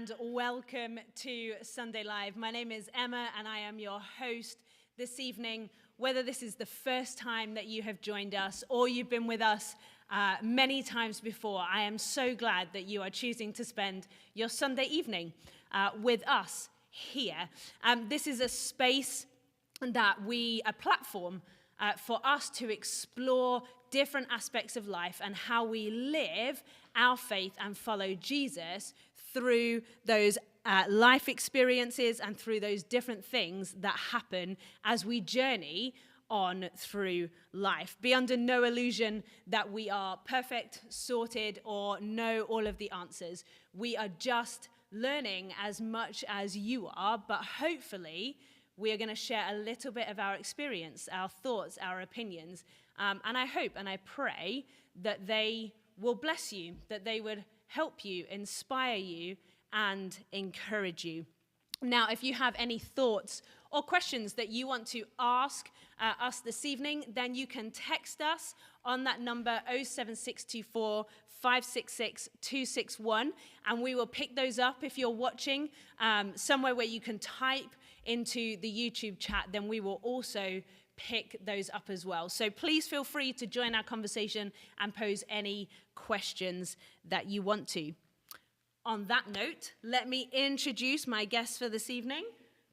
and welcome to Sunday Live. My name is Emma and I am your host this evening. Whether this is the first time that you have joined us or you've been with us many times before, I am so glad that you are choosing to spend your Sunday evening with us here. This is a space a platform for us to explore different aspects of life and how we live our faith and follow Jesus through those life experiences and through those different things that happen as we journey on through life. Be under no illusion that we are perfect, sorted, or know all of the answers. We are just learning as much as you are, but hopefully we are going to share a little bit of our experience, our thoughts, our opinions, and I hope and I pray that they will bless you, that they would help you, inspire you, and encourage you. Now, if you have any thoughts or questions that you want to ask us this evening, then you can text us on that number 07624 566 261, and we will pick those up. If you're watching somewhere where you can type into the YouTube chat, then we will also pick those up as well. So please feel free to join our conversation and pose any questions that you want to. On that note, let me introduce my guest for this evening.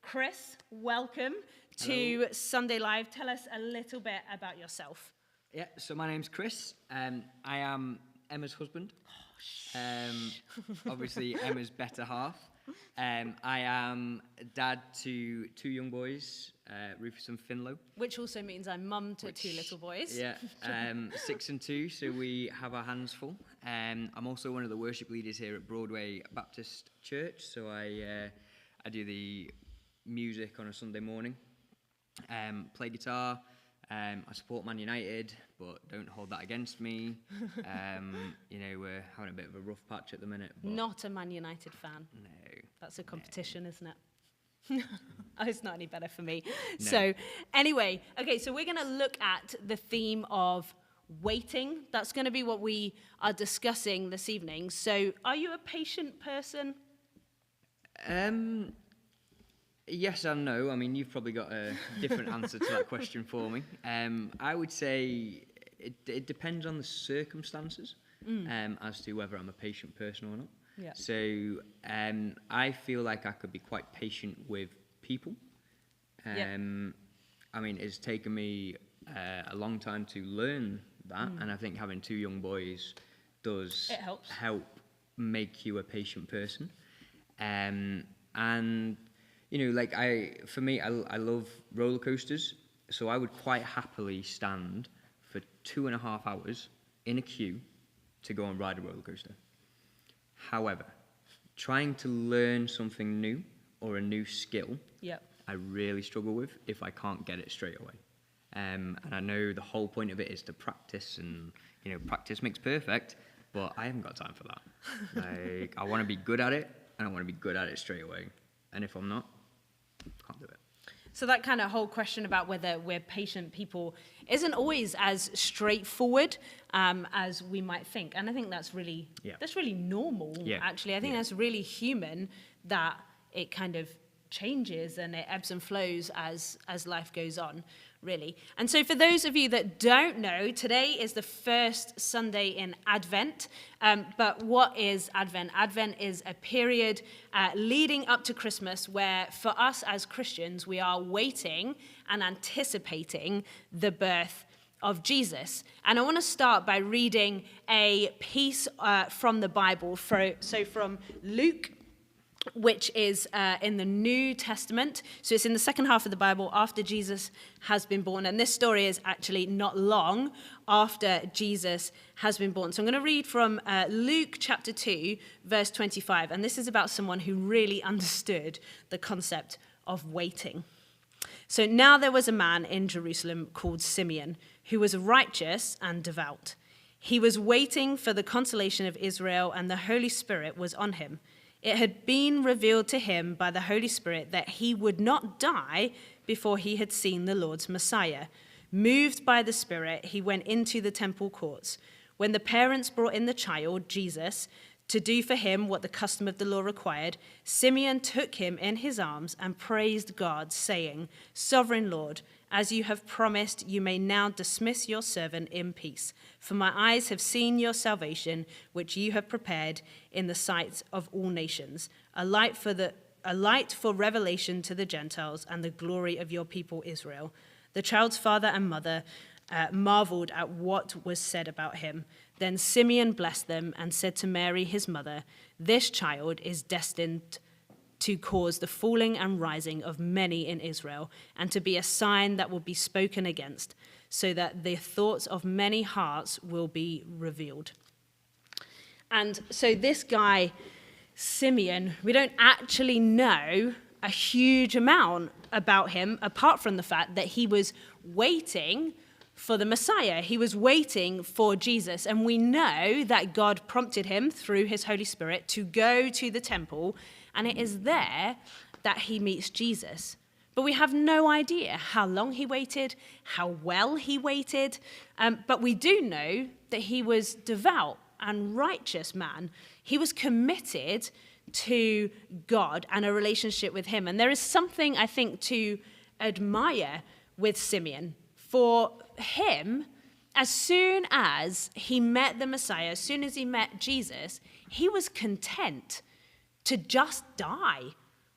Chris, welcome to Sunday Live. Tell us a little bit about yourself. Yeah, so my name's Chris. I am Emma's husband. Obviously, Emma's better half. I am dad to two young boys, Rufus and Finlow. Which also means I'm mum to two little boys. Yeah, 6 and 2, so we have our hands full. I'm also one of the worship leaders here at Broadway Baptist Church, so I do the music on a Sunday morning, play guitar. I support Man United, but don't hold that against me. We're having a bit of a rough patch at the minute. But not a Man United fan. No. That's a competition, isn't it? Oh, it's not any better for me. No. So we're going to look at the theme of waiting. That's going to be what we are discussing this evening. So are you a patient person? Yes and no. I mean, you've probably got a different answer to that question for me. I would say it depends on the circumstances as to whether I'm a patient person or not. Yeah. So I feel like I could be quite patient with people. I mean, it's taken me a long time to learn that, and I think having two young boys does help make you a patient person. I love roller coasters, so I would quite happily stand for 2.5 hours in a queue to go and ride a roller coaster. However, trying to learn something new or a new skill, I really struggle with if I can't get it straight away. And I know the whole point of it is to practice, and practice makes perfect, but I haven't got time for that. I want to be good at it, and I want to be good at it straight away. And if I'm not, can't do it. So that kind of whole question about whether we're patient people isn't always as straightforward as we might think. And I think that's really normal, actually. I think that's really human that it kind of changes and it ebbs and flows as life goes on, really. And so for those of you that don't know, today is the first Sunday in Advent. But what is Advent? Advent is a period leading up to Christmas where, for us as Christians, we are waiting and anticipating the birth of Jesus. And I want to start by reading a piece from the Bible. So from Luke, which is in the New Testament. So it's in the second half of the Bible after Jesus has been born. And this story is actually not long after Jesus has been born. So I'm going to read from Luke chapter 2, verse 25. And this is about someone who really understood the concept of waiting. So now there was a man in Jerusalem called Simeon, who was righteous and devout. He was waiting for the consolation of Israel, and the Holy Spirit was on him. It had been revealed to him by the Holy Spirit that he would not die before he had seen the Lord's Messiah. Moved by the Spirit, he went into the temple courts. When the parents brought in the child, Jesus, To do for him what the custom of the law required, Simeon took him in his arms and praised God, saying, "Sovereign Lord, as you have promised, you may now dismiss your servant in peace. For my eyes have seen your salvation, which you have prepared in the sight of all nations, a light for revelation to the Gentiles and the glory of your people Israel." The child's father and mother marveled at what was said about him. Then Simeon blessed them and said to Mary, his mother, "This child is destined to cause the falling and rising of many in Israel, and to be a sign that will be spoken against, so that the thoughts of many hearts will be revealed." And so this guy, Simeon, we don't actually know a huge amount about him, apart from the fact that he was waiting for the Messiah. He was waiting for Jesus. And we know that God prompted him through his Holy Spirit to go to the temple, and it is there that he meets Jesus. But we have no idea how long he waited, how well he waited. But we do know that he was devout and righteous man. He was committed to God and a relationship with him. And there is something, I think, to admire with Simeon. For him, as soon as he met the Messiah, as soon as he met Jesus, he was content to just die.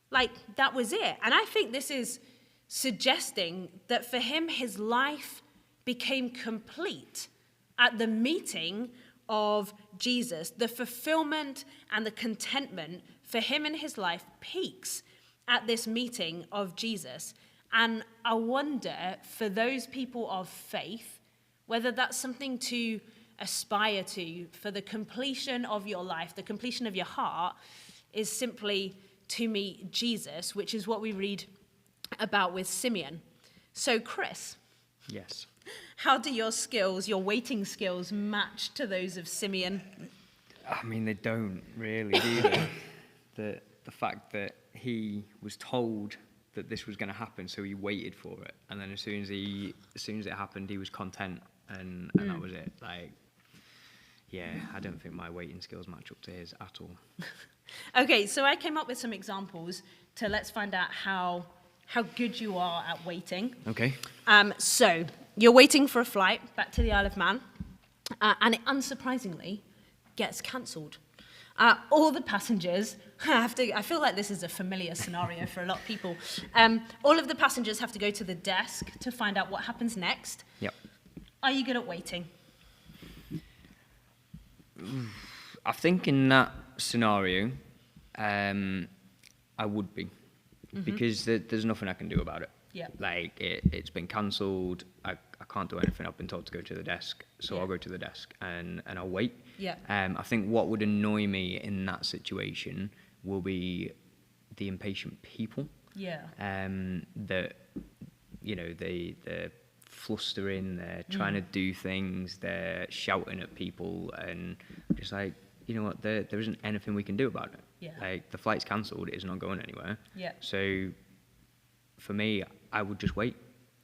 Like, that was it. And I think this is suggesting that for him, his life became complete at the meeting of Jesus. The fulfillment and the contentment for him in his life peaks at this meeting of Jesus. And I wonder, for those people of faith, whether that's something to aspire to, for the completion of your life, the completion of your heart, is simply to meet Jesus, which is what we read about with Simeon. So, Chris. Yes. How do your skills, your waiting skills, match to those of Simeon? I mean, they don't really, do they? The fact that he was told that this was going to happen, so he waited for it, and then as soon as it happened, he was content, and that was it. Like, yeah, I don't think my waiting skills match up to his at all. Okay, so I came up with some examples to let's find out how good you are at waiting. Okay. So you're waiting for a flight back to the Isle of Man, and it unsurprisingly gets cancelled. All the passengers I feel like this is a familiar scenario for a lot of people. All of the passengers have to go to the desk to find out what happens next. Yep. Are you good at waiting? I think in that scenario, I would be, because there's nothing I can do about it. Yeah. Like, it's been cancelled. I can't do anything. I've been told to go to the desk, so I'll go to the desk and I'll wait. Yeah. I think what would annoy me in that situation will be the impatient people. Yeah. That, they're flustering, they're trying to do things, they're shouting at people, and just like, you know what, there isn't anything we can do about it. Yeah. Like, the flight's cancelled, it's not going anywhere. Yeah. So for me, I would just wait.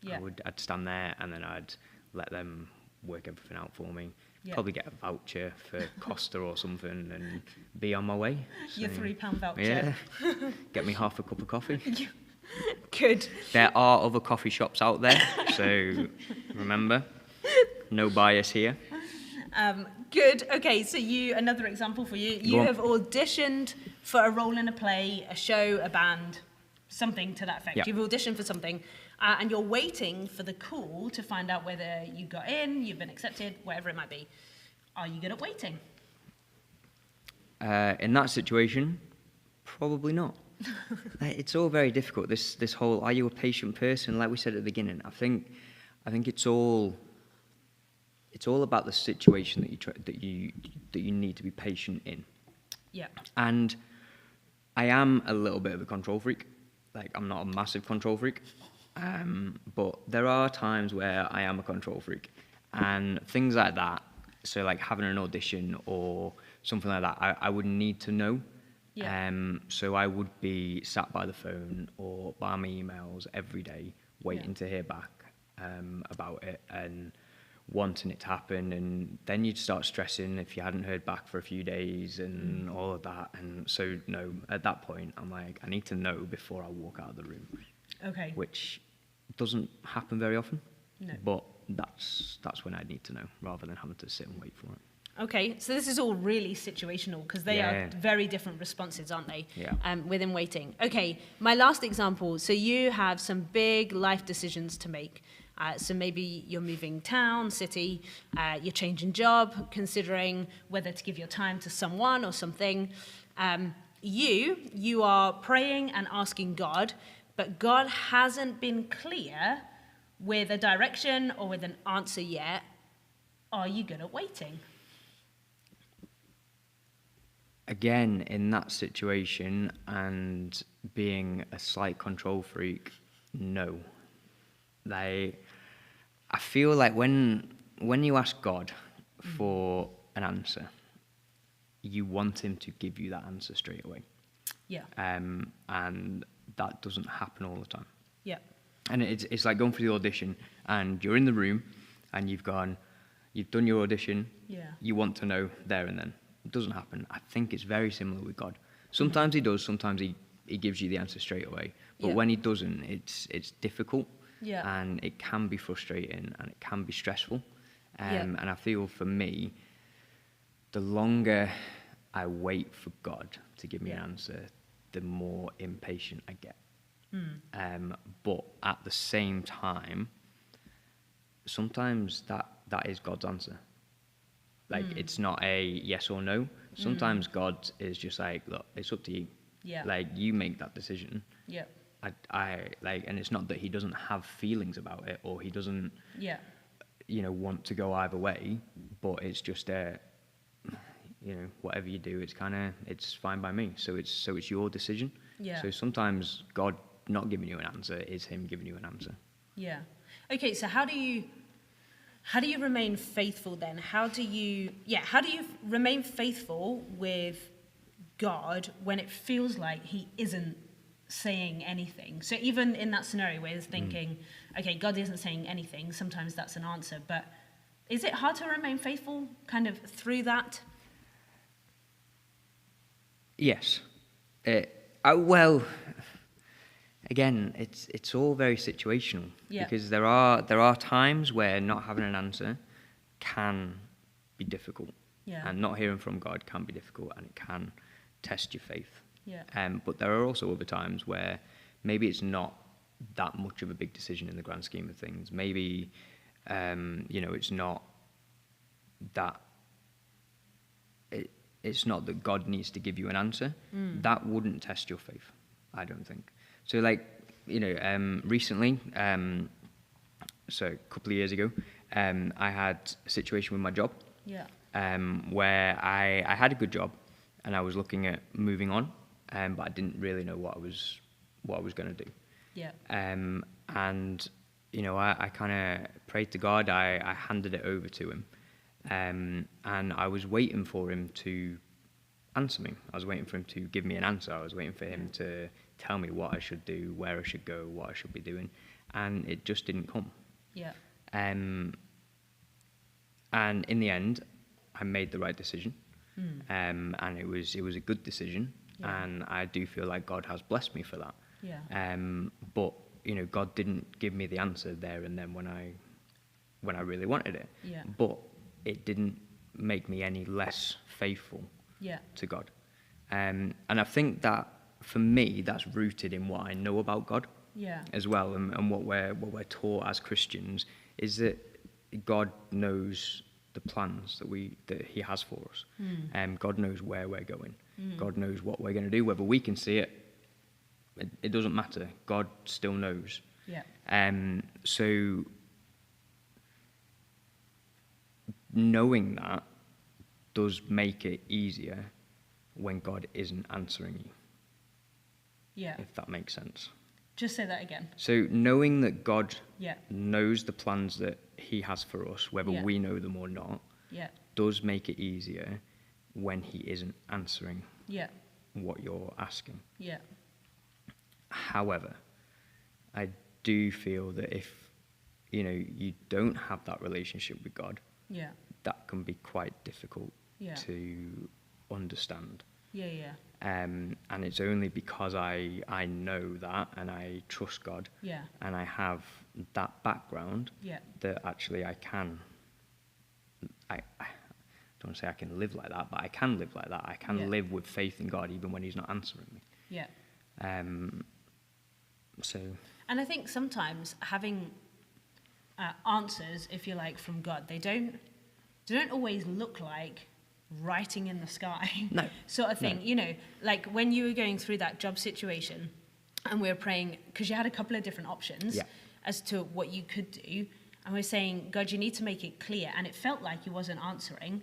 Yeah. I'd stand there, and then I'd let them work everything out for me. Yeah. Probably get a voucher for Costa or something, and be on my way. Your So, £3 voucher. Yeah. Get me half a cup of coffee. Good. There are other coffee shops out there, so remember, no bias here. Good. Okay, so another example for you. You have auditioned for a role in a play, a show, a band, something to that effect. Yeah. You've auditioned for something, and you're waiting for the call to find out whether you got in, you've been accepted, whatever it might be. Are you good at waiting? In that situation, probably not. It's all very difficult. This whole, are you a patient person? Like we said at the beginning, I think it's all about the situation that you need to be patient in. Yeah. And I am a little bit of a control freak. Like, I'm not a massive control freak, but there are times where I am a control freak, and things like that. So, like having an audition or something like that, I would need to know. Yeah. So I would be sat by the phone or by my emails every day, waiting to hear back about it. And wanting it to happen, and then you'd start stressing if you hadn't heard back for a few days and all of that. And so, no, at that point, I'm like, I need to know before I walk out of the room, Okay. which doesn't happen very often. No. But that's when I need to know, rather than having to sit and wait for it. Okay, so this is all really situational because they are very different responses, aren't they? Yeah. Within waiting. Okay, my last example. So you have some big life decisions to make. So maybe you're moving town, city, you're changing job, considering whether to give your time to someone or something. You are praying and asking God, but God hasn't been clear with a direction or with an answer yet. Are you good at waiting? Again, in that situation and being a slight control freak, no. I feel like when you ask God for an answer, you want him to give you that answer straight away. Yeah. And that doesn't happen all the time. Yeah. And it's like going for the audition, and you're in the room, and you've done your audition. Yeah. You want to know there and then. It doesn't happen. I think it's very similar with God. Sometimes he does. Sometimes he gives you the answer straight away. But when he doesn't, it's difficult. Yeah. And it can be frustrating, and it can be stressful. And I feel for me, the longer I wait for God to give me an answer, the more impatient I get. But at the same time, sometimes that is God's answer. Like, it's not a yes or no. Sometimes God is just like, look, it's up to you. Yeah. Like, you make that decision. Yeah. I like, and it's not that he doesn't have feelings about it, or he doesn't, want to go either way, but it's just whatever you do, it's fine by me. So it's your decision. Yeah. So sometimes God not giving you an answer is him giving you an answer. Yeah. Okay, so how do you remain faithful then? How do you remain faithful with God when it feels like he isn't saying anything? So even in that scenario where you're thinking, okay, God isn't saying anything, sometimes that's an answer, but is it hard to remain faithful kind of through that? Yes. Well, again, it's all very situational. Yeah. Because there are times where not having an answer can be difficult. Yeah. And not hearing from God can be difficult, and it can test your faith. Yeah. But there are also other times where maybe it's not that much of a big decision in the grand scheme of things. Maybe it's not that it's not that God needs to give you an answer. That wouldn't test your faith, I don't think. So, recently, so a couple of years ago, I had a situation with my job. Yeah. Where I had a good job, and I was looking at moving on, but I didn't really know what I was going to do. Yeah. And I kind of prayed to God. I handed it over to him, and I was waiting for him to answer me. I was waiting for him to give me an answer. I was waiting for him to tell me what I should do, where I should go, what I should be doing, and it just didn't come. Yeah. And in the end, I made the right decision, and it was a good decision, and I do feel like God has blessed me for that. Yeah. But God didn't give me the answer there and then when I really wanted it. Yeah. But it didn't make me any less faithful to God. And I think that for me, that's rooted in what I know about God. Yeah. As well, and what we're taught as Christians is that God knows the plans that He has for us. God knows where we're going. God knows what we're going to do. Whether we can see it, it doesn't matter. God still knows. Yeah. So knowing that does make it easier when God isn't answering you. Yeah. If that makes sense. Just say that again. So knowing that God Yeah. knows the plans that He has for us, whether Yeah. we know them or not, Yeah. does make it easier when He isn't answering Yeah. what you're asking. Yeah. However, I do feel that if you don't have that relationship with God, Yeah. that can be quite difficult Yeah. to understand. Yeah. Yeah. And it's only because I know that and I trust God Yeah. and I have that background Yeah. that actually I don't want to say I can live like that, but I can live like that. I can Yeah. live with faith in God even when he's not answering me. Yeah. So, And I think sometimes having answers, if you like, from God, they don't always look like writing in the sky No. sort of thing. No. Like when you were going through that job situation and we were praying, because you had a couple of different options Yeah. as to what you could do. And we are saying, God, you need to make it clear. And it felt like he wasn't answering.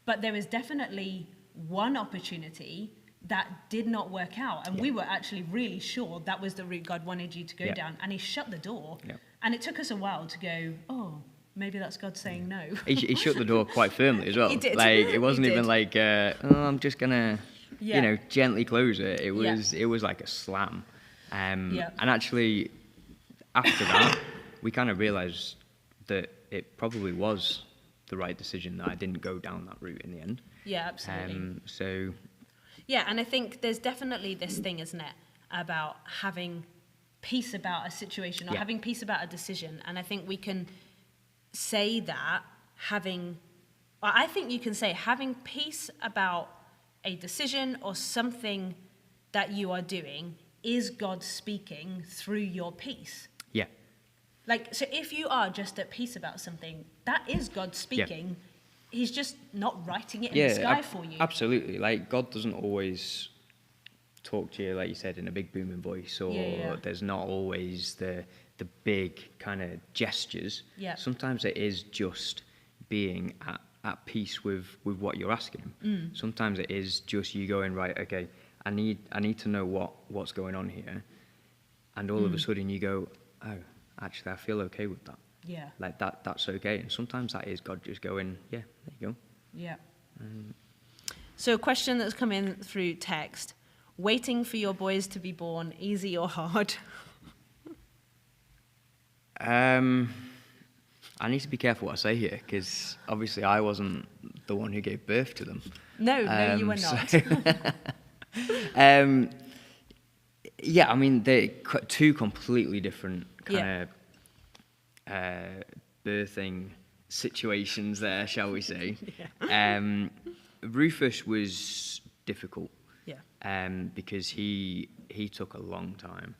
But there was definitely one opportunity that did not work out. And we were actually really sure that was the route God wanted you to go down. And he shut the door. Yeah. And it took us a while to go, oh, maybe that's God saying no. he shut the door quite firmly as well. He did. Like, it wasn't He even did. like, I'm just going to, Yeah. gently close it. It Yeah. was like a slam. Yeah. And actually, after that, we kind of realised that it probably was the right decision that I didn't go down that route in the end. Yeah, absolutely. So, Yeah, and I think there's definitely this thing, isn't it, about having peace about a situation or Yeah. having peace about a decision. And I think we can say that I think you can say having peace about a decision or something that you are doing is God speaking through your peace. yeah. Like, so if you are just at peace about something, that is God speaking. He's just not writing it in the sky for you. Absolutely. Like, God doesn't always talk to you, like you said, in a big booming voice, or Yeah. there's not always the big kind of gestures. Yeah. Sometimes it is just being at peace with what you're asking him. Sometimes it is just you going, right, okay, I need to know what's going on here. And all of a sudden you go, oh, actually I feel okay with that. Yeah, Like that's okay. And sometimes that is God just going, yeah, there you go. yeah. So a question that's come in through text. Waiting for your boys to be born, easy or hard? I need to be careful what I say here, because obviously I wasn't the one who gave birth to them. No, you were not. Yeah, I mean, they're two completely different kind of birthing situations there, shall we say. Rufus was difficult. Yeah. Because he took a long time.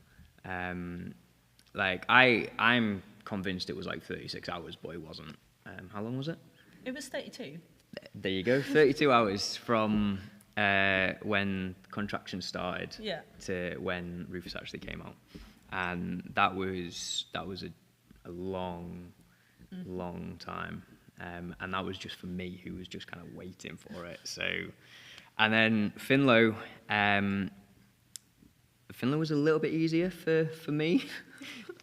Like, I'm convinced it was like 36 hours, but it wasn't. How long was it? It was 32. There you go, 32 hours from when contractions started Yeah. to when Rufus actually came out. And that was a long, long time. And that was just for me, who was just kind of waiting for it. So, and then Finlo was a little bit easier for me.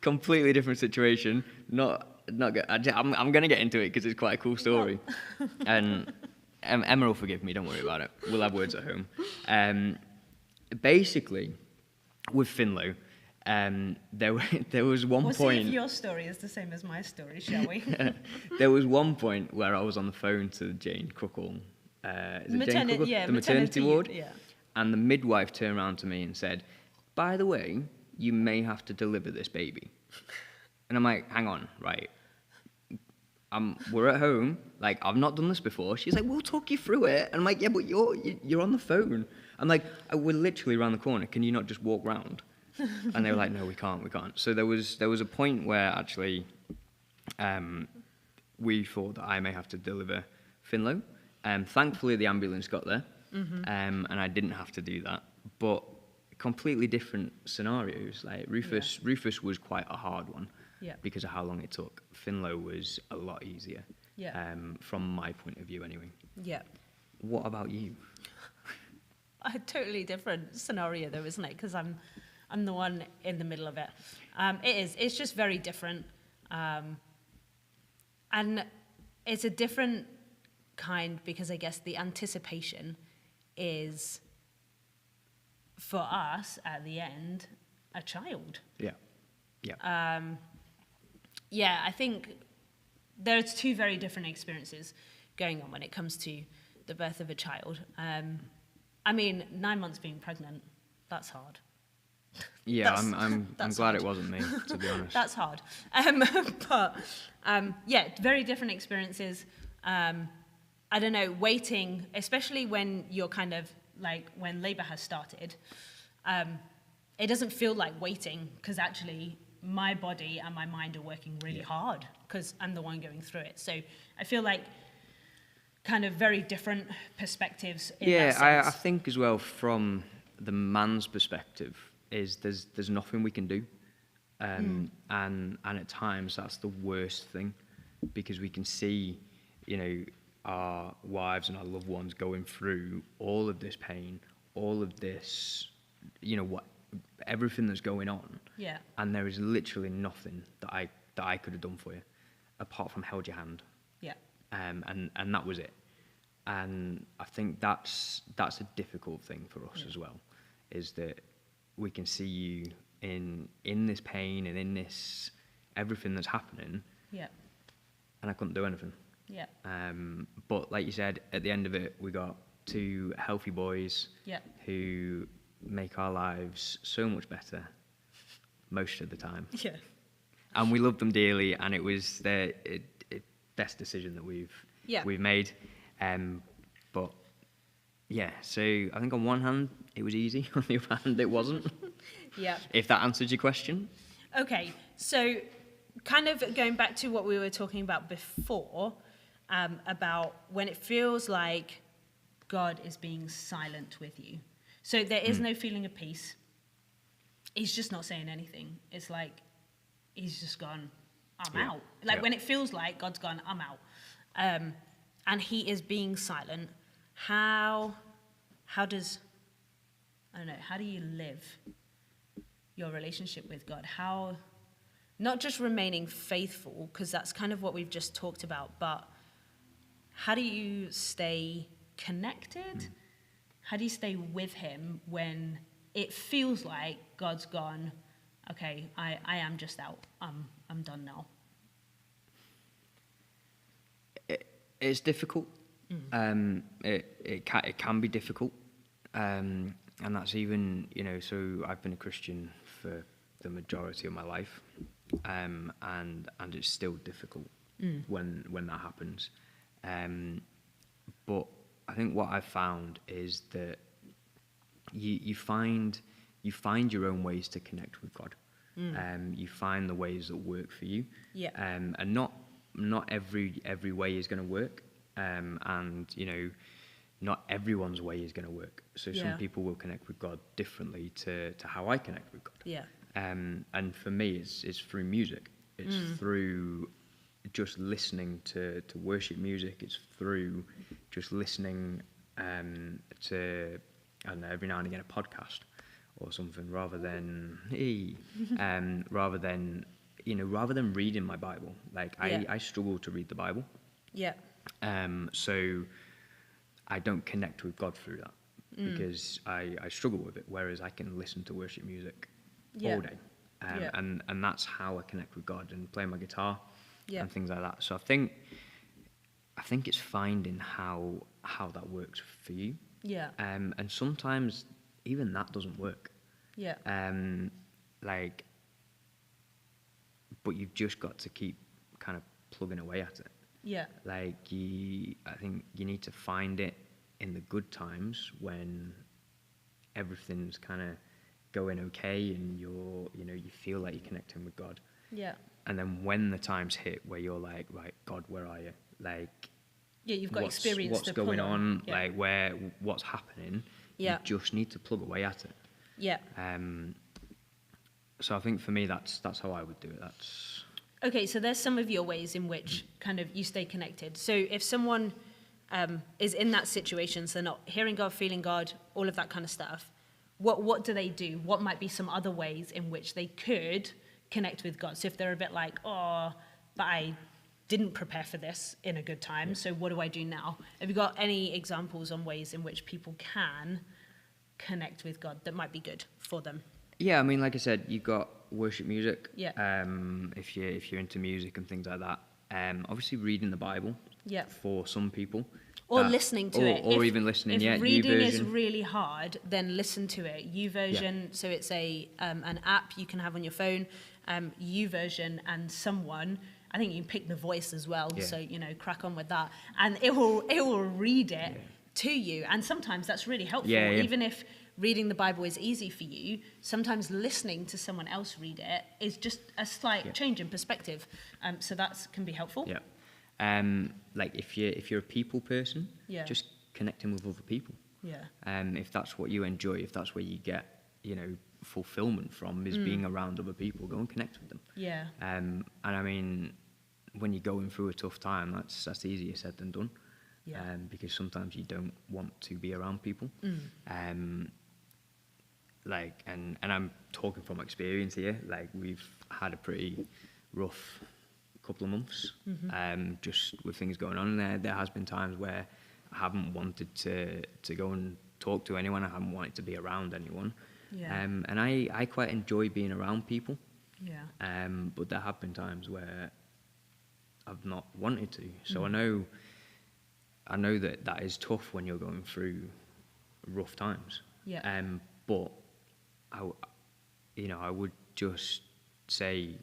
Completely different situation. Not good. I'm going to get into it because it's quite a cool story. And Emma will forgive me, don't worry about it. We'll have words at home. Basically, with Finlo, there was one We'll point... see if your story is the same as my story, shall we? There was one point where I was on the phone to Jane Cookle. Is it Jane Cookle? Yeah, the maternity ward. Yeah. And the midwife turned around to me and said, by the way, you may have to deliver this baby. And I'm like, hang on, right. We're at home. Like, I've not done this before. She's like, we'll talk you through it. And I'm like, yeah, but you're on the phone. I'm like, we're literally around the corner. Can you not just walk round? And they were like, no, we can't. So there was a point where actually we thought that I may have to deliver Finlo. Thankfully, the ambulance got there, and I didn't have to do that. But completely different scenarios. Like Rufus was quite a hard one because of how long it took. Finlo was a lot easier, from my point of view anyway. Yeah. What about you? A totally different scenario, though, isn't it? Because I'm the one in the middle of it. It is. It's just very different. And it's a different kind because I guess the anticipation is, for us, at the end, a child. Yeah. Yeah, I think there's two very different experiences going on when it comes to the birth of a child. I mean, 9 months being pregnant, that's hard. Yeah, That's- I'm that's glad hard. it wasn't me, to be honest. That's hard. But yeah, very different experiences. I don't know, waiting, especially when you're kind of like when labor has started, it doesn't feel like waiting because actually my body and my mind are working really hard because I'm the one going through it. So I feel like kind of very different perspectives in that I sense. think as well from the man's perspective is there's nothing we can do, and at times that's the worst thing, because we can see, you know, our wives and our loved ones going through all of this pain, all of this, you know, everything that's going on, Yeah. and there is literally nothing that I could have done for you, apart from held your hand. Yeah. And that was it. And I think that's a difficult thing for us as well, is that we can see you in this pain and in this everything that's happening, Yeah. and I couldn't do anything. Yeah. But like you said, at the end of it, we got two healthy boys Yeah. who make our lives so much better most of the time, Yeah. and we love them dearly, and it was the best decision that we've made. But yeah, so I think on one hand it was easy, on the other hand it wasn't. Yeah. If that answers your question. Okay, so kind of going back to what we were talking about before, about when it feels like God is being silent with you. So there is no feeling of peace. He's just not saying anything. It's like he's just gone, I'm out. Like when it feels like God's gone, I'm out. And he is being silent. How does, I don't know, how do you live your relationship with God? How, not just remaining faithful, because that's kind of what we've just talked about, but how do you stay connected? How do you stay with him when it feels like God's gone, okay, I am just out. I'm done now. It's difficult. It can be difficult, and that's even, you know. So I've been a Christian for the majority of my life, and it's still difficult when that happens. But I think what I've found is that you find your own ways to connect with God. You find the ways that work for you. Yeah. And not every way is going to work. And you know, not everyone's way is going to work. So some people will connect with God differently to how I connect with God. Yeah. And for me, it's through music. It's through just listening to worship music. It's through just listening to, I don't know, every now and again a podcast or something, rather than rather than reading my Bible. Like I struggle to read the Bible. Yeah. So I don't connect with God through that because I struggle with it. Whereas I can listen to worship music all day, and that's how I connect with God, and play my guitar and things like that. So I think it's finding how that works for you. Yeah. And sometimes even that doesn't work. Yeah. But you've just got to keep kind of plugging away at it. Yeah. I think you need to find it in the good times when everything's kind of going okay and you feel like you're connecting with God. Yeah. And then when the times hit where you're like, right, God, where are you? Like, You've got experience what's to pull going on? Yeah. Like what's happening? Yeah. You just need to plug away at it. Yeah. So I think for me that's how I would do it. That's Okay, so there's some of your ways in which kind of you stay connected. So if someone is in that situation, so they're not hearing God, feeling God, all of that kind of stuff, what do they do? What might be some other ways in which they could connect with God? So if they're a bit like, oh, but I didn't prepare for this in a good time, so what do I do now? Have you got any examples on ways in which people can connect with God that might be good for them? Yeah, I mean, like I said, you've got worship music. Yeah. If you're into music and things like that. Obviously reading the Bible. Yeah. For some people. Or listening to it. Or even listening. If If reading is YouVersion. really hard, then listen to it. YouVersion. So it's an app you can have on your phone. YouVersion and someone. I think you can pick the voice as well. Yeah. So crack on with that, and it will read it to you. And sometimes that's really helpful. Yeah. Even if reading the Bible is easy for you, sometimes listening to someone else read it is just a slight change in perspective. So that can be helpful. Yeah. Like if you're a people person, just connecting with other people. Yeah. If that's what you enjoy, if that's where you get, fulfillment from, is being around other people, go and connect with them. Yeah. And I mean, when you're going through a tough time, that's easier said than done. Yeah. Because sometimes you don't want to be around people. Like, and I'm talking from experience here. Like, we've had a pretty rough couple of months, just with things going on. And there has been times where I haven't wanted to go and talk to anyone. I haven't wanted to be around anyone. Yeah. And I quite enjoy being around people. Yeah. But there have been times where I've not wanted to. So I know that is tough when you're going through rough times. Yeah. But I would just say,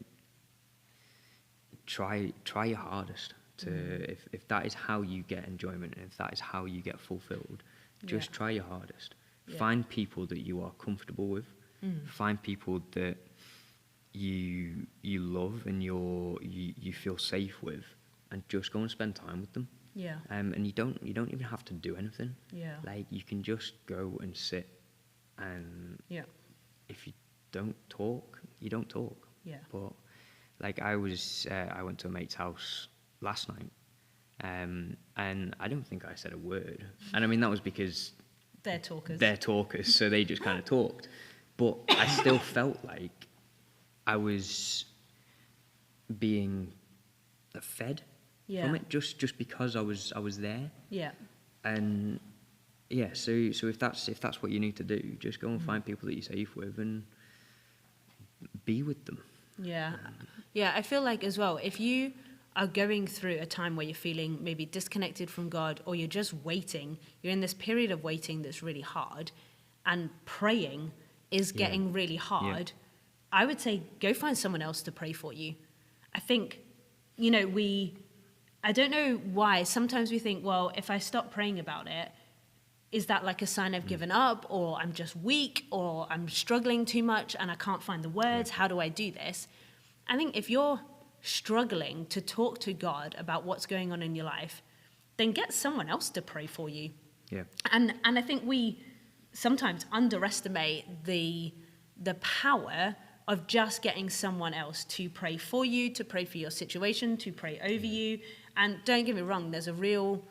try your hardest to if that is how you get enjoyment, and if that is how you get fulfilled, just try your hardest. Yeah. Find people that you are comfortable with. Find people that you love and you feel safe with, and just go and spend time with them. Yeah. And you don't even have to do anything. Yeah. Like, you can just go and sit, and if you don't talk, you don't talk. Yeah. But like, I went to a mate's house last night, and I don't think I said a word. And I mean, that was because They're talkers. they're talkers, so they just kind of talked. But I still felt like I was being fed from it, just because I was there. Yeah. And yeah, so if that's what you need to do, just go and find people that you're safe with and be with them. Yeah. Yeah, I feel like as well, if you are going through a time where you're feeling maybe disconnected from God, or you're just waiting, you're in this period of waiting that's really hard, and praying is getting really hard, I would say go find someone else to pray for you. I think, I don't know why, sometimes we think, well, if I stop praying about it, is that like a sign I've given up, or I'm just weak, or I'm struggling too much and I can't find the words? How do I do this? I think if you're struggling to talk to God about what's going on in your life, then get someone else to pray for you. Yeah. And I think we sometimes underestimate the power of just getting someone else to pray for you, to pray for your situation, to pray over you. And don't get me wrong, there's a real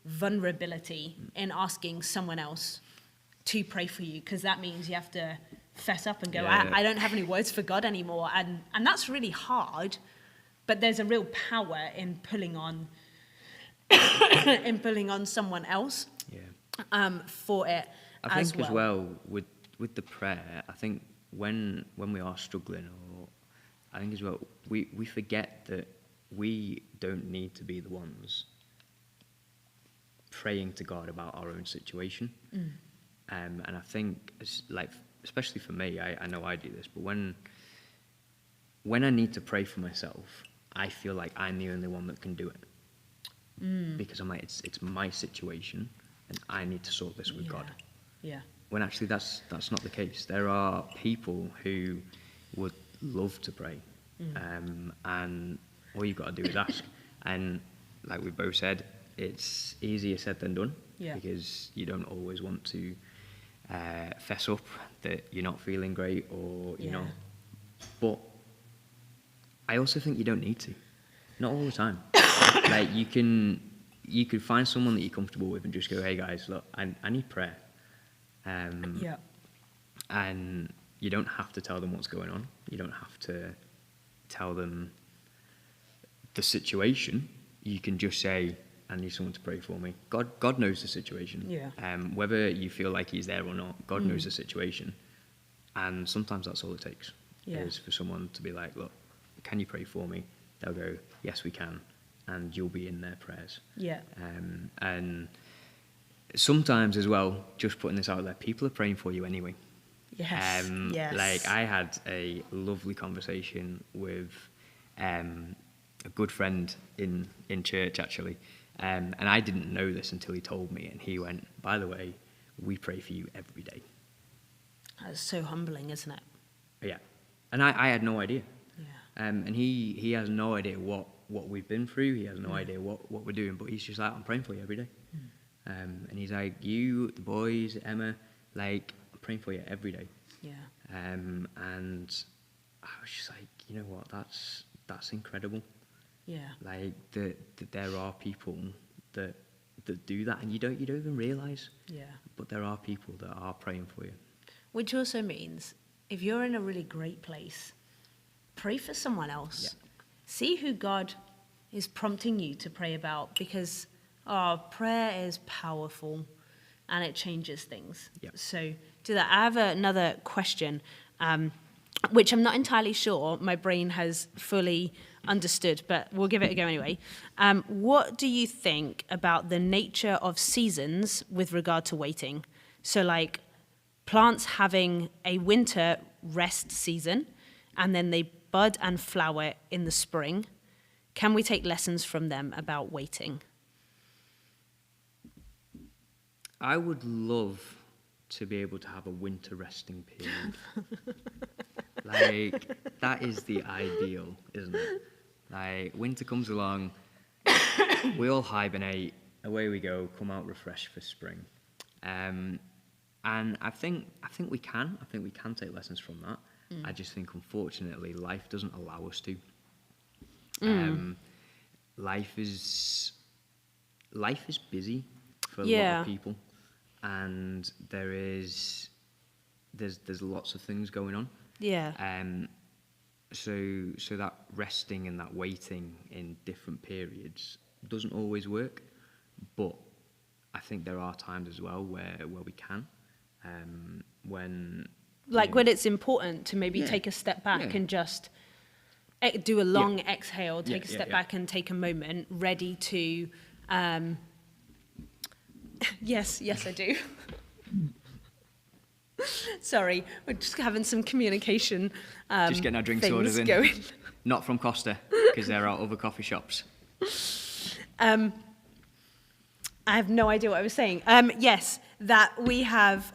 vulnerability in asking someone else to pray for you, because that means you have to fess up and go, I don't have any words for God anymore. And that's really hard, but there's a real power in pulling on someone else for it. I think as well with the prayer, I think when we are struggling, or I think as well, we forget that we don't need to be the ones praying to God about our own situation. And I think, especially for me, I know I do this, but when I need to pray for myself, I feel like I'm the only one that can do it. Because I'm like, it's my situation, and I need to sort this with God. Yeah. When actually that's not the case. There are people who would love to pray, and all you've got to do is ask. And like we both said, it's easier said than done, because you don't always want to fess up that you're not feeling great, or you know. But I also think you don't need to. Not all the time. Like, you could find someone that you're comfortable with and just go, hey guys, look, I need prayer. And you don't have to tell them what's going on. You don't have to tell them the situation. You can just say, I need someone to pray for me. God knows the situation. Whether you feel like he's there or not, God knows the situation. And sometimes that's all it takes. Yeah. is for someone to be like, look, can you pray for me? They'll go, yes, we can, and you'll be in their prayers. Yeah. And sometimes as well, just putting this out there, people are praying for you anyway. Yes. Yes. Like I had a lovely conversation with a good friend in church actually, and I didn't know this until he told me, and he went, by the way, we pray for you every day. That's so humbling, isn't it? Yeah, and I had no idea. Yeah. And he has no idea what we've been through. He has no idea what we're doing, but he's just like, I'm praying for you every day. And he's like, you, the boys, Emma, like, I'm praying for you every day. Yeah. And I was just like, you know what, that's incredible. Yeah. Like that there are people that do that, and you don't even realize. Yeah. But there are people that are praying for you. Which also means if you're in a really great place, pray for someone else. Yeah. See who God is prompting you to pray about, because prayer is powerful and it changes things. Yeah. So do that. I have another question, which I'm not entirely sure my brain has fully understood, but we'll give it a go anyway. What do you think about the nature of seasons with regard to waiting? So like plants having a winter rest season and then they bud and flower in the spring. Can we take lessons from them about waiting? I would love to be able to have a winter resting period. Like, that is the ideal, isn't it? Like, winter comes along, we all hibernate, away we go, come out refreshed for spring. And I think we can. I think we can take lessons from that. I just think, unfortunately, life doesn't allow us to. Life is busy for a lot of people, and there's lots of things going on. Yeah. So that resting and that waiting in different periods doesn't always work, but I think there are times as well where we can, when When it's important to maybe Yeah. take a step back Yeah. and just do a long exhale, take a Yeah, step yeah. back and take a moment, ready to... Yes, I do. Sorry, we're just having some communication just getting our drinks things orders in. going. Not from Costa, because there are other coffee shops. I have no idea what I was saying. Yes, that we have...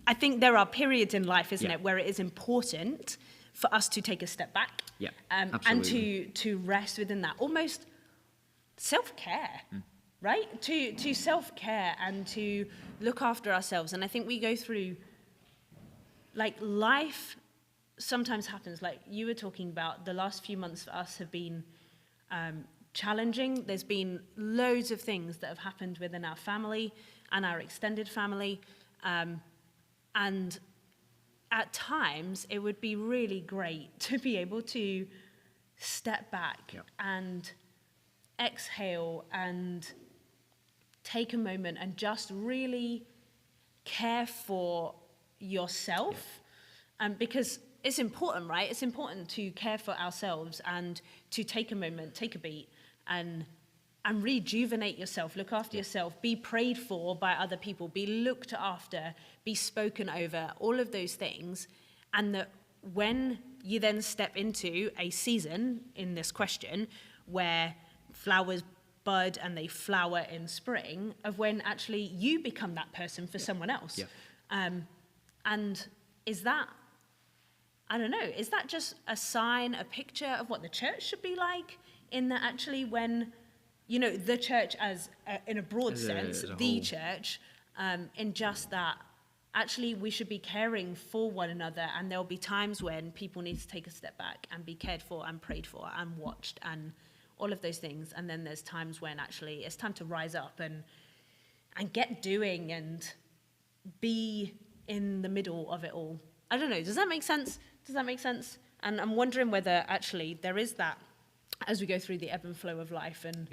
I think there are periods in life, isn't it, where it is important for us to take a step back. Yeah, And absolutely. to rest within that. Almost self-care, right? To self-care and to look after ourselves. And I think we go through, like, life sometimes happens. Like you were talking about, the last few months for us have been challenging. There's been loads of things that have happened within our family and our extended family. And at times, it would be really great to be able to step back and exhale and take a moment and just really care for yourself. Because it's important, right? It's important to care for ourselves and to take a moment, take a beat, and rejuvenate yourself, look after yourself, be prayed for by other people, be looked after, be spoken over, all of those things. And that when you then step into a season in this question where flowers bud and they flower in spring, of when actually you become that person for someone else. And is that, I don't know, is that just a sign, a picture of what the church should be like? In that actually when, you know, the church as, in a broad sense, the whole. church, in just that, actually we should be caring for one another, and there'll be times when people need to take a step back and be cared for and prayed for and watched and all of those things. And then there's times when actually it's time to rise up and get doing and be in the middle of it all. I don't know, does that make sense? Does that make sense? And I'm wondering whether actually there is that as we go through the ebb and flow of life and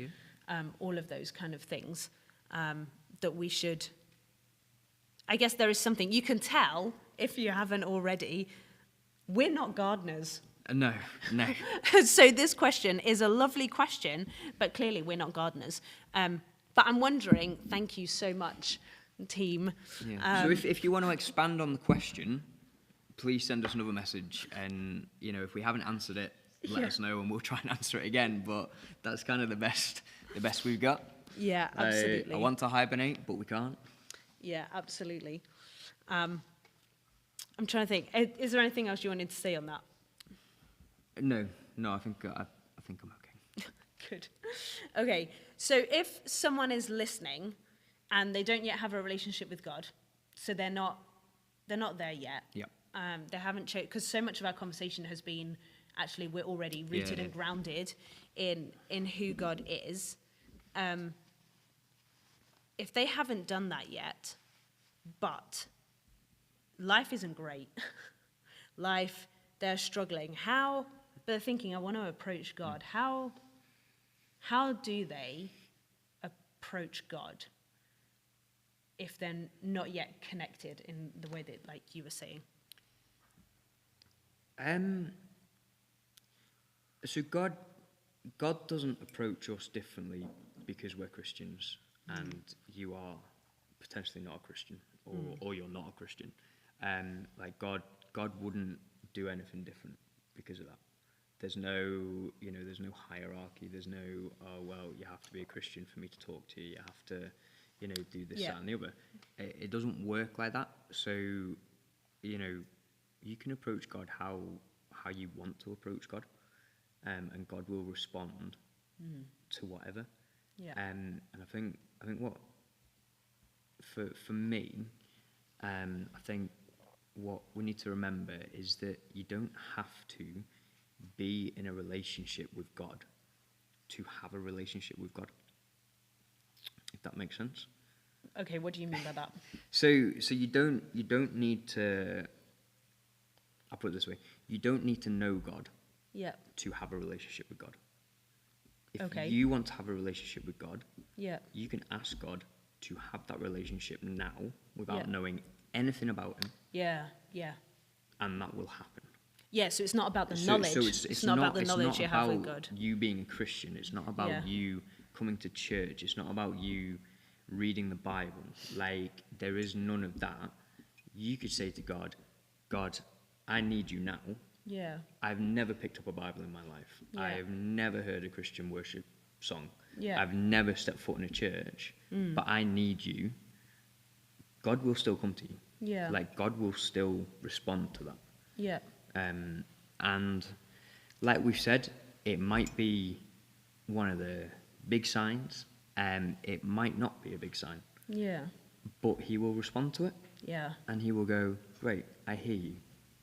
all of those kind of things, that we should, I guess there is something, you can tell, if you haven't already, We're not gardeners. No, no. So this question is a lovely question, but clearly we're not gardeners. But I'm wondering, thank you so much, team. Yeah. So if you want to expand on the question, please send us another message. And, if we haven't answered it, let us know and we'll try and answer it again. But that's kind of the best we've got. Yeah, absolutely. I want to hibernate, but we can't. Yeah, absolutely. I'm trying to think. Is there anything else you wanted to say on that? No, I think I'm okay. Good. Okay, so if someone is listening and they don't yet have a relationship with God, so they're not there yet. Yeah. They haven't chosen, because so much of our conversation has been actually we're already rooted and grounded in who God is. If they haven't done that yet, but life isn't great, they're struggling. They're thinking, I want to approach God. How do they approach God if they're not yet connected in the way that, like you were saying? So God doesn't approach us differently because we're Christians and you are potentially not a Christian or you're not a Christian. Like God wouldn't do anything different because of that. There's no hierarchy. There's no, you have to be a Christian for me to talk to you. You have to, do this, that, and the other. It doesn't work like that. So, you can approach God how you want to approach God, and God will respond to whatever. Yeah. And I think what for me, I think what we need to remember is that you don't have to be in a relationship with God to have a relationship with God, if that makes sense. Okay, what do you mean by that? So you don't need to, I'll put it this way, you don't need to know God to have a relationship with God. If you want to have a relationship with God, you can ask God to have that relationship now without knowing anything about him. Yeah. And that will happen. Yeah, so it's not about the knowledge. So it's not about the knowledge you have with God. You being a Christian. It's not about you coming to church. It's not about you reading the Bible. Like, there is none of that. You could say to God, I need you now. Yeah. I've never picked up a Bible in my life. Yeah. I've never heard a Christian worship song. Yeah. I've never stepped foot in a church. But I need you. God will still come to you. Yeah. Like, God will still respond to that. Yeah. And like we've said, it might be one of the big signs. It might not be a big sign. Yeah. But he will respond to it. Yeah. And he will go, great, I hear you.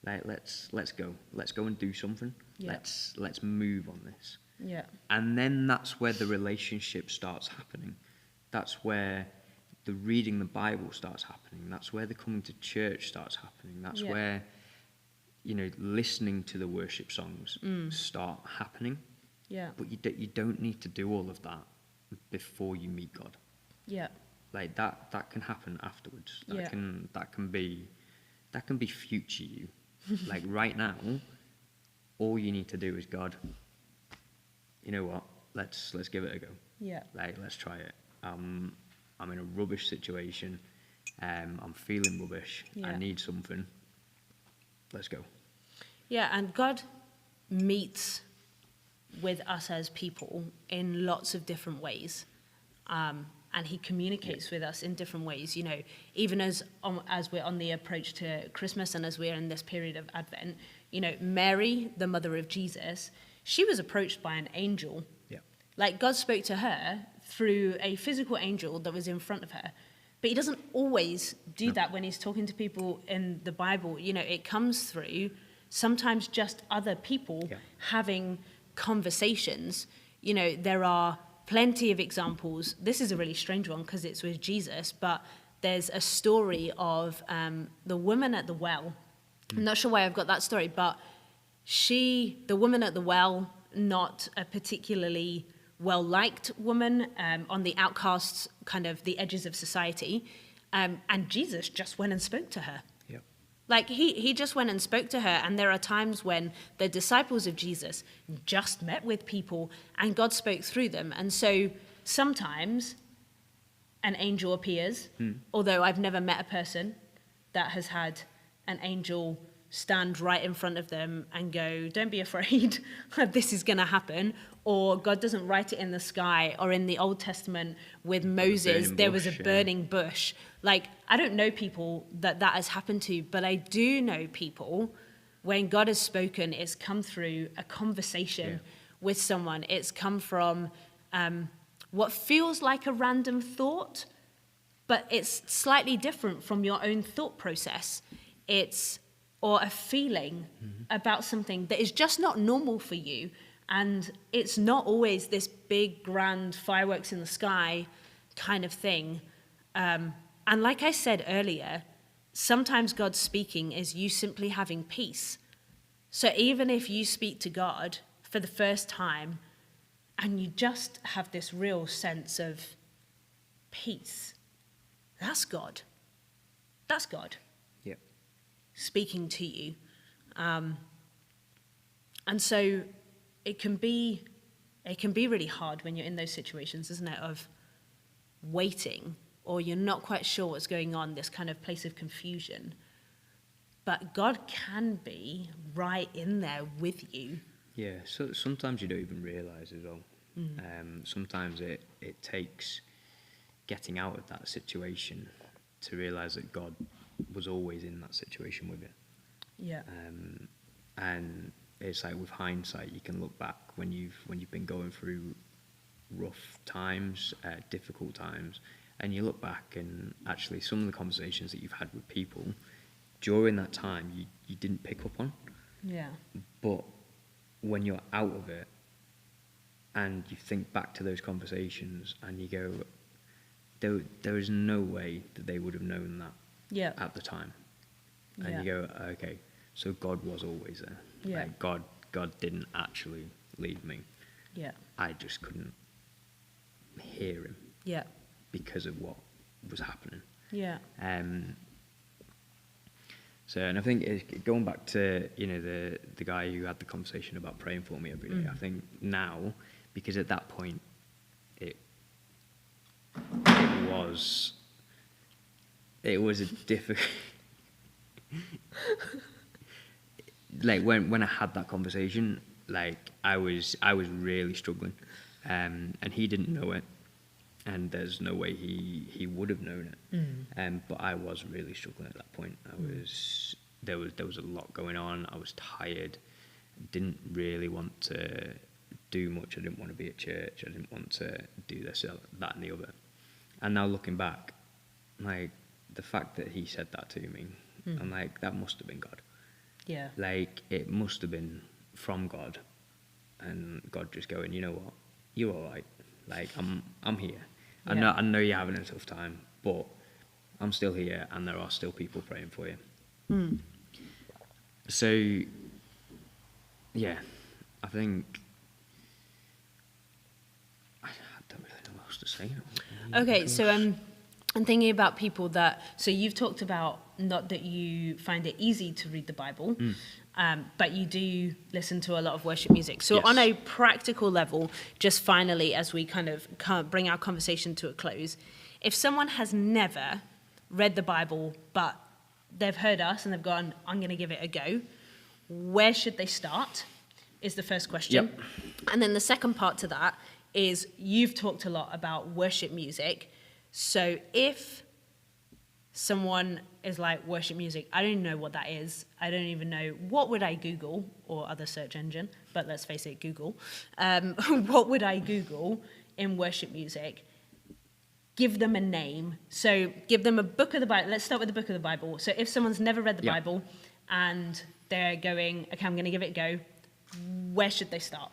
Like, let's go. Let's go and do something. Yeah. Let's move on this. Yeah. And then that's where the relationship starts happening. That's where the reading the Bible starts happening. That's where the coming to church starts happening. That's where, listening to the worship songs start happening. Yeah. But you don't need to do all of that before you meet God. Yeah. Like that can happen afterwards. That can be future you. Like right now, all you need to do is, God, you know what? Let's give it a go. Yeah. Like, let's try it. I'm in a rubbish situation. I'm feeling rubbish. Yeah. I need something. Let's go. Yeah, and God meets with us as people in lots of different ways. And he communicates with us in different ways, even as we're on the approach to Christmas and as we're in this period of Advent. Mary, the mother of Jesus, she was approached by an angel. Yeah. Like, God spoke to her through a physical angel that was in front of her. But he doesn't always do that when he's talking to people in the Bible. It comes through sometimes just other people having conversations. There are plenty of examples. This is a really strange one because it's with Jesus, but there's a story of the woman at the well. I'm not sure why I've got that story, but the woman at the well, not a particularly well-liked woman, on the outcasts, kind of the edges of society, and Jesus just went and spoke to her. Yep. Like he just went and spoke to her, and there are times when the disciples of Jesus just met with people and God spoke through them. And so sometimes an angel appears, although I've never met a person that has had an angel stand right in front of them and go, don't be afraid, this is going to happen. Or God doesn't write it in the sky, or in the Old Testament with Moses, there was a burning bush. Like, I don't know people that has happened to, but I do know people when God has spoken, it's come through a conversation with someone. It's come from what feels like a random thought, but it's slightly different from your own thought process. Or a feeling about something that is just not normal for you. And it's not always this big, grand fireworks in the sky kind of thing. And like I said earlier, sometimes God's speaking is you simply having peace. So even if you speak to God for the first time and you just have this real sense of peace, that's God. That's God. Yeah. Speaking to you. And so it can be really hard when you're in those situations, isn't it, of waiting, or you're not quite sure what's going on, this kind of place of confusion. But God can be right in there with you. Yeah, so sometimes you don't even realise as well. Sometimes it takes getting out of that situation to realise that God was always in that situation with you. Yeah. And it's like with hindsight, you can look back when you've been going through rough times, difficult times, and you look back and actually some of the conversations that you've had with people during that time you didn't pick up on. Yeah. But when you're out of it and you think back to those conversations and you go, there is no way that they would have known that at the time. And you go, okay, so God was always there. Yeah. Like God didn't actually leave me. Yeah. I just couldn't hear him. Yeah. Because of what was happening. Yeah. So, and I think going back to, the guy who had the conversation about praying for me every day, I think now, because at that point, it was a difficult, like when I had that conversation, like I was really struggling, and he didn't know it, and there's no way he would have known it. But I was really struggling at that point. There was a lot going on. I was tired. Didn't really want to do much. I didn't want to be at church. I didn't want to do this, that, and the other. And now looking back, like the fact that he said that to me, I'm like, that must have been God. Yeah. Like it must have been from God, and God just going, you know what, you're all right. Like I'm here. Yeah. I know you're having a tough time, but I'm still here, and there are still people praying for you. So, yeah, I think I don't really know what else to say. Okay, so I'm thinking about people that, so you've talked about not that you find it easy to read the Bible, but you do listen to a lot of worship music. So Yes. on a practical level, just finally, as we kind of bring our conversation to a close, if someone has never read the Bible, but they've heard us and they've gone, I'm going to give it a go, where should they start is the first question. Yep. And then the second part to that is you've talked a lot about worship music. So if someone is like, worship music, I don't even know what that is. I don't even know, what would I Google, or other search engine, but let's face it, Google. What would I Google in worship music? Give them a name. So give them a book of the Bible. Let's start with the book of the Bible. So if someone's never read the Bible and they're going, okay, I'm going to give it a go, where should they start?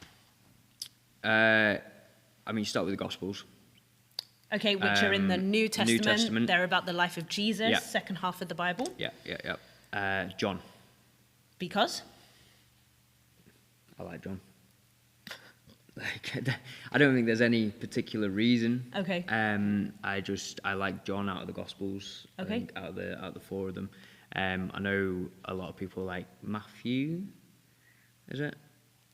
Start with the Gospels. Okay, which are in the New Testament. New Testament. They're about the life of Jesus, Yeah. second half of the Bible. Yeah. John. Because? I like John. Like, I don't think there's any particular reason. Okay. I like John out of the Gospels. Okay. I think out of the four of them. I know a lot of people like Matthew, is it?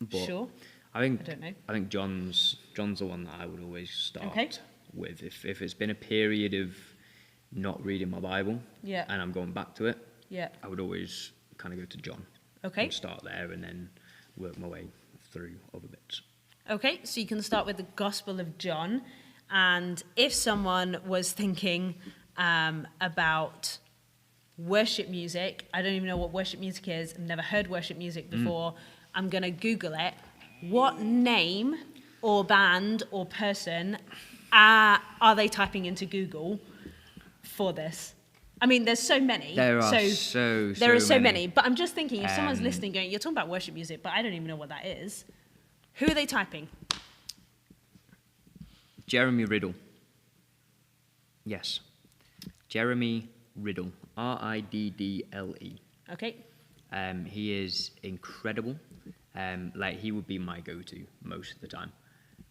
But Sure. I don't know. think John's the one that I would always start Okay. with. If it's been a period of not reading my Bible, Yeah. and I'm going back to it, Yeah. I would always kind of go to John. Okay. And start there and then work my way through other bits. Okay, so you can start with the Gospel of John. And if someone was thinking about worship music, I don't even know what worship music is, I've never heard worship music before, I'm going to Google it. What name or band or person are they typing into Google for this? I mean, there's so many. There are There are so many. But I'm just thinking, if someone's Um, listening going, you're talking about worship music, but I don't even know what that is. Who are they typing? Jeremy Riddle. Yes. Jeremy Riddle. Riddle. Okay. He is incredible. Like, he would be my go-to most of the time.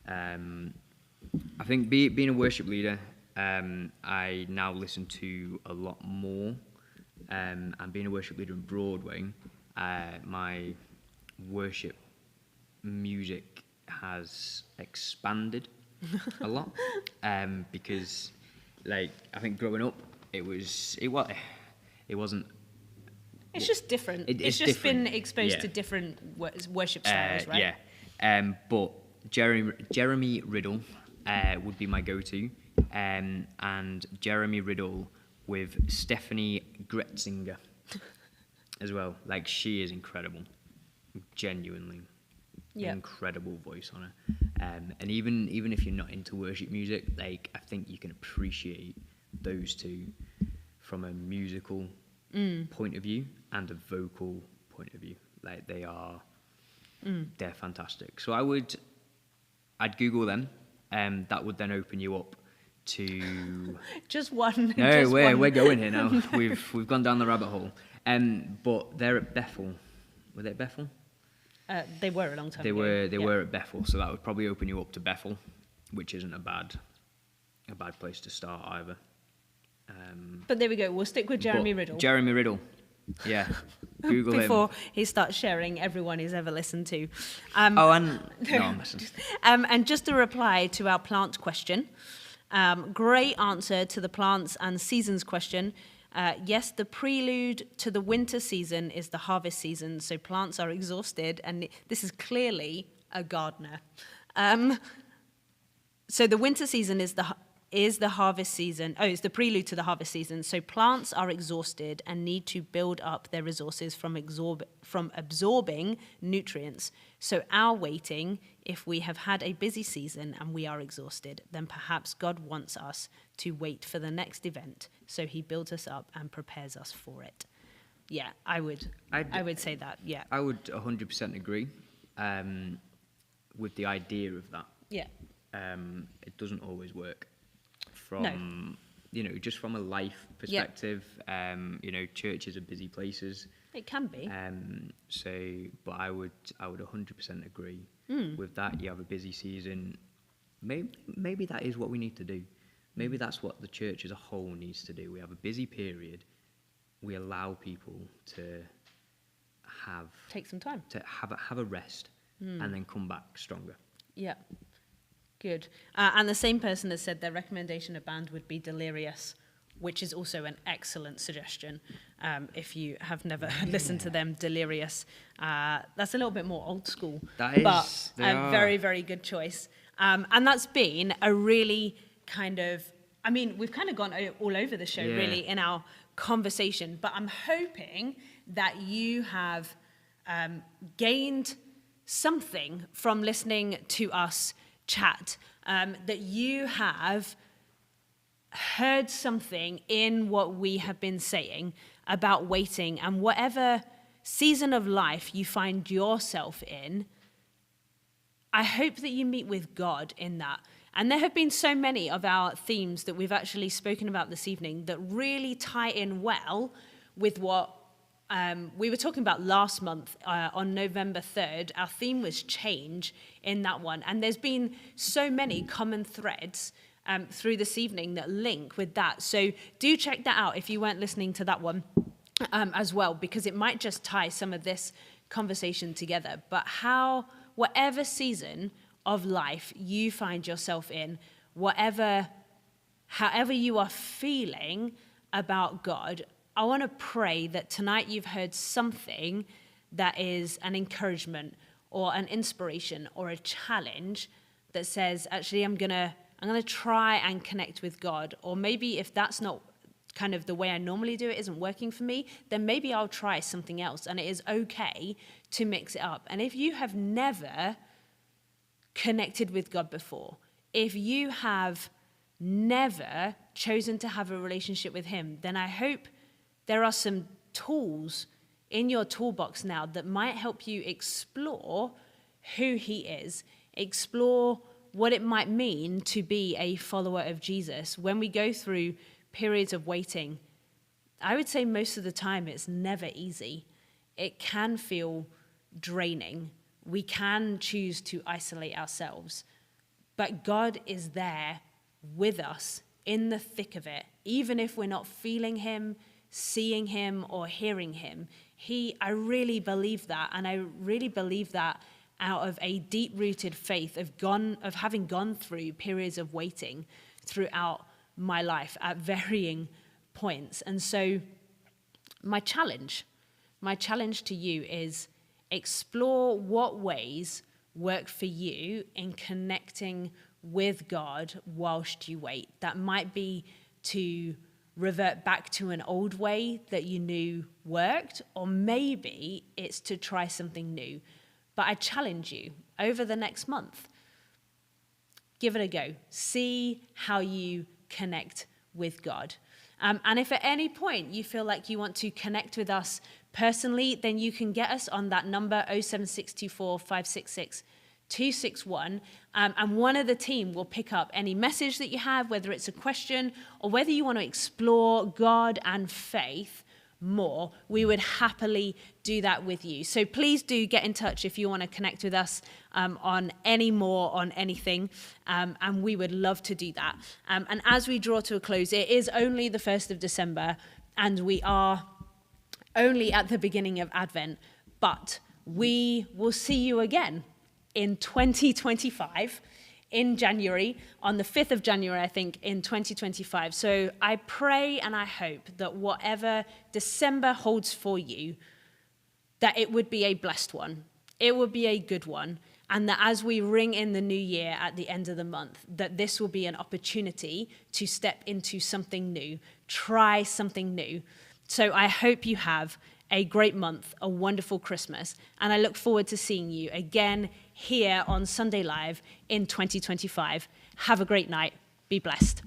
I think being a worship leader, I now listen to a lot more. And being a worship leader in Broadway, my worship music has expanded a lot. Because, like, I think growing up, it wasn't. It's just different. It's It's just different, been exposed yeah. to different worship styles, right? Yeah. But Jeremy Riddle would be my go-to, and Jeremy Riddle with Stephanie Gretzinger as well. Like, she is incredible, genuinely. Yeah. Incredible voice on her. And even if you're not into worship music, like, I think you can appreciate those two from a musical point of view and a vocal point of view. Like, they're fantastic. So I'd Google them, and that would then open you up to. Just one. No, just we're one. going here now. We've gone down the rabbit hole. But they're at Bethel. Were they at Bethel? They were a long time They ago. were at Bethel, so that would probably open you up to Bethel, which isn't a bad place to start either. But there we go. We'll stick with Jeremy But Riddle. Jeremy Riddle, yeah. Google before him. he starts sharing everyone he's ever listened to. Oh, and no, I'm messing. And just a reply to our plant question. Great answer to the plants and seasons question. Yes, the prelude to the winter season is the harvest season, so plants are exhausted, and this is clearly a gardener. So the winter season is the harvest season. Oh, it's the prelude to the harvest season. So plants are exhausted and need to build up their resources from absorbing nutrients. So our waiting, if we have had a busy season and we are exhausted, then perhaps God wants us to wait for the next event. So he builds us up and prepares us for it. Yeah, I would say that, yeah. I would 100% agree with the idea of that. Yeah. It doesn't always work. From, just from a life perspective, churches are busy places. It can be. But I would 100% agree with that. You have a busy season. Maybe that is what we need to do. Maybe that's what the church as a whole needs to do. We have a busy period. We allow people to take some time. To have a rest and then come back stronger. Yeah. Good. And the same person has said their recommendation of band would be Delirious, which is also an excellent suggestion. If you have never listened to them, Delirious. That's a little bit more old school. That is. But they a are. very, very good choice. And that's been a really kind of, I mean, we've kind of gone all over the show, really, in our conversation. But I'm hoping that you have gained something from listening to us chat, that you have heard something in what we have been saying about waiting, and whatever season of life you find yourself in, I hope that you meet with God in that. And there have been so many of our themes that we've actually spoken about this evening that really tie in well with what we were talking about last month on November 3rd. Our theme was change in that one. And there's been so many common threads through this evening that link with that. So do check that out if you weren't listening to that one. as well, because it might just tie some of this conversation together. But whatever season of life you find yourself in, however you are feeling about God, I want to pray that tonight you've heard something that is an encouragement or an inspiration or a challenge that says, actually, I'm gonna try and connect with God. Or maybe if that's not kind of the way I normally do it, isn't working for me, then maybe I'll try something else. And it is okay to mix it up. And if you have never connected with God before, if you have never chosen to have a relationship with him, then I hope there are some tools in your toolbox now that might help you explore who he is, explore what it might mean to be a follower of Jesus. When we go through periods of waiting, I would say most of the time it's never easy. It can feel draining. We can choose to isolate ourselves. But God is there with us in the thick of it, even if we're not feeling him, seeing him, or hearing him. I really believe that, and I really believe that out of a deep-rooted faith of having gone through periods of waiting throughout my life at varying points. And so my challenge to you is explore what ways work for you in connecting with God whilst you wait. That might be to revert back to an old way that you knew worked, or maybe it's to try something new. But I challenge you, over the next month, give it a go. See how you connect with God. And if at any point you feel like you want to connect with us personally, then you can get us on that number 07624 566 261, and one of the team will pick up any message that you have, whether it's a question or whether you want to explore God and faith more. We would happily do that with you. So please do get in touch if you want to connect with us on anything, and we would love to do that. And as we draw to a close, it is only the 1st of December, and we are only at the beginning of Advent, but we will see you again in 2025, in January, on the 5th of January, I think, in 2025. So I pray and I hope that whatever December holds for you, that it would be a blessed one. It would be a good one. And that as we ring in the new year at the end of the month, that this will be an opportunity to step into something new, try something new. So I hope you have a great month, a wonderful Christmas, and I look forward to seeing you again here on Sunday Live in 2025. Have a great night. Be blessed.